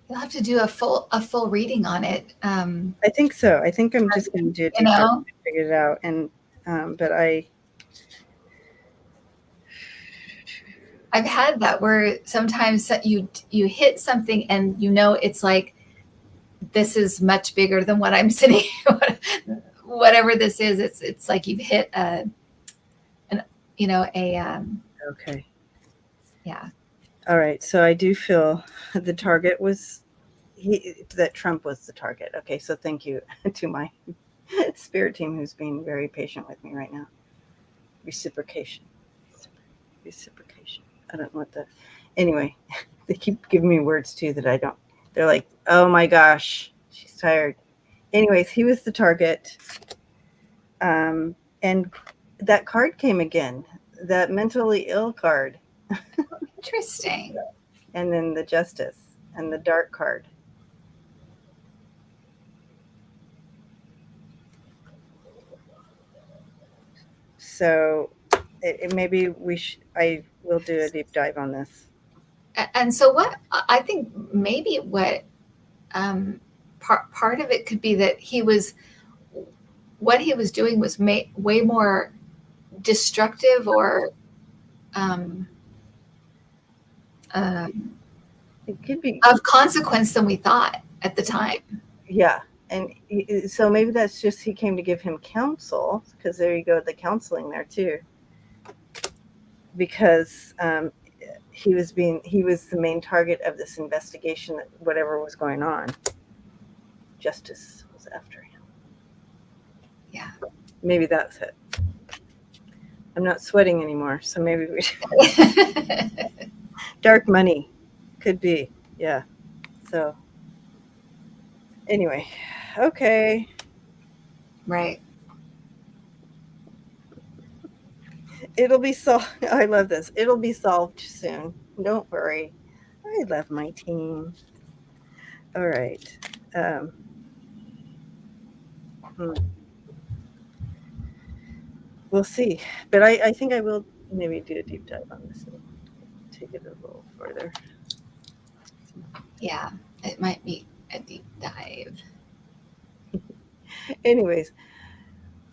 You'll have to do a full reading on it. I think so. I think I'm just going to do it to figure it out. And but I've had that where sometimes you hit something and you know it's like, this is much bigger than what I'm sitting. Whatever this is, it's like you've hit okay. Yeah. All right. So I do feel the target was that Trump was the target. Okay. So thank you to my spirit team who's being very patient with me right now. Reciprocation. I don't know what that. Anyway, they keep giving me words too that I don't. They're like, oh my gosh, she's tired. Anyways, he was the target. And that card came again, that mentally ill card. Interesting. And then the justice and the dark card. So maybe I will do a deep dive on this. And so what I think maybe what part of it could be that what he was doing was way more destructive or it could be of consequence than we thought at the time. Yeah. And so maybe that's just he came to give him counsel, because there you go, the counseling there too. Because he was the main target of this investigation, that whatever was going on, justice was after him. Yeah. Maybe that's it. I'm not sweating anymore, so maybe we dark money could be. Yeah. So anyway, okay. Right. It'll be solved. I love this. It'll be solved soon. Don't worry. I love my team. All right. We'll see. But I think I will maybe do a deep dive on this and take it a little further. Yeah, it might be a deep dive. Anyways,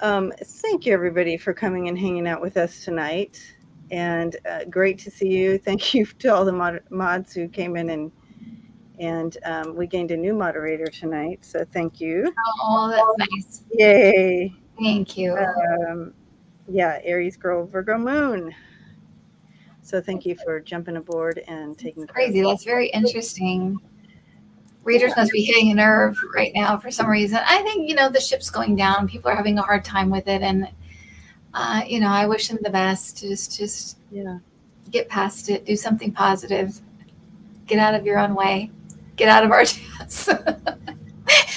thank you everybody for coming and hanging out with us tonight. And great to see you. Thank you to all the mods who came in, and we gained a new moderator tonight. So thank you. Oh, that's nice. Yay. Thank you. Yeah, Aries Girl, Virgo Moon. So thank you for jumping aboard and taking care. Crazy. That's very interesting. Readers must be hitting a nerve right now for some reason. I think, the ship's going down. People are having a hard time with it. And, I wish them the best. Just get past it. Do something positive. Get out of your own way. Get out of our chats.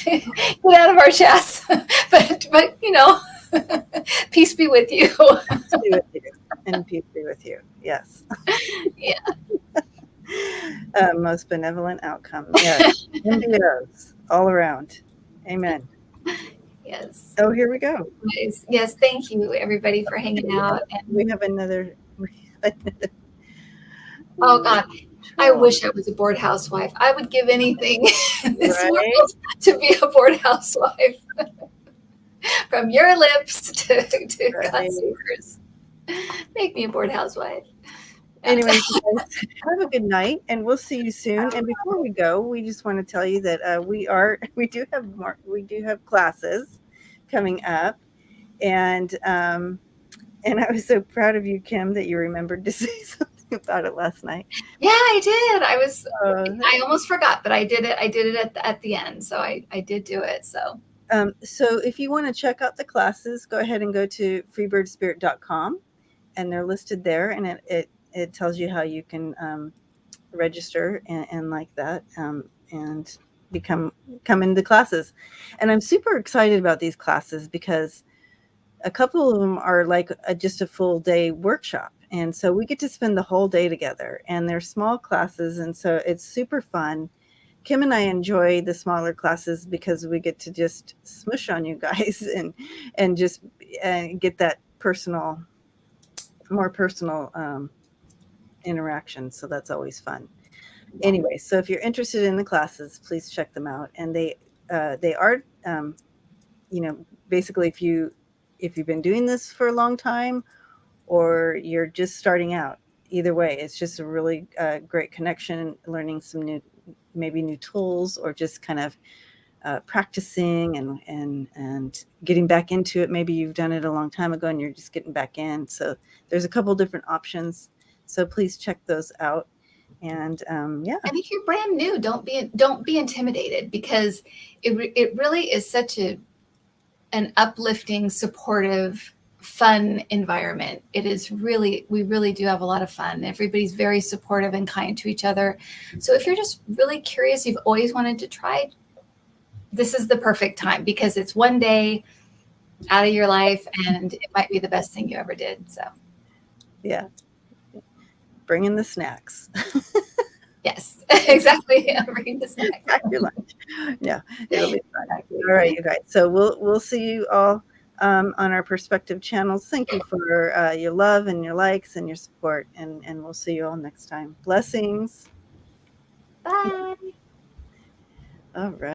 Get out of our chats. But peace be with you. Peace be with you. And peace be with you. Yes. Yeah. Most benevolent outcome. Yes. MBOs all around. Amen. Yes. Oh, here we go. Yes. Thank you, everybody, for hanging out. And We have another. oh God, I wish I was a bored housewife. I would give anything in this Right? world to be a bored housewife. From your lips to Right. God's fingers. Make me a bored housewife. Anyways, you guys, have a good night, and we'll see you soon. And before we go, we just want to tell you that we do have classes coming up, and I was so proud of you, Kim, that you remembered to say something about it last night. Yeah, I did. I almost forgot, but I did it. I did it at the end, so I did do it. So if you want to check out the classes, go ahead and go to freebirdspirit.com, and they're listed there, and it tells you how you can register and like that, and come into classes. And I'm super excited about these classes because a couple of them are like just a full day workshop, and so we get to spend the whole day together, and they're small classes, and so it's super fun. Kim and I enjoy the smaller classes because we get to just smush on you guys and just get that more personal interaction. So that's always fun. Anyway, so if you're interested in the classes, please check them out. And they are, basically if you've been doing this for a long time or you're just starting out, either way, it's just a really great connection, learning some new tools, or just kind of practicing and getting back into it. Maybe you've done it a long time ago and you're just getting back in. So there's a couple different options. So please check those out. And yeah. And if you're brand new, don't be intimidated, because it really is such an uplifting, supportive, fun environment. It is really, we really do have a lot of fun. Everybody's very supportive and kind to each other. So if you're just really curious, you've always wanted to try, this is the perfect time, because it's one day out of your life and it might be the best thing you ever did. So yeah, bring in the snacks. Yes, exactly. Bring the snacks. Pack your lunch. Yeah, it'll be fun. Exactly. All right, you guys. So we'll see you all on our perspective channels. Thank you for your love and your likes and your support, and we'll see you all next time. Blessings. Bye. All right.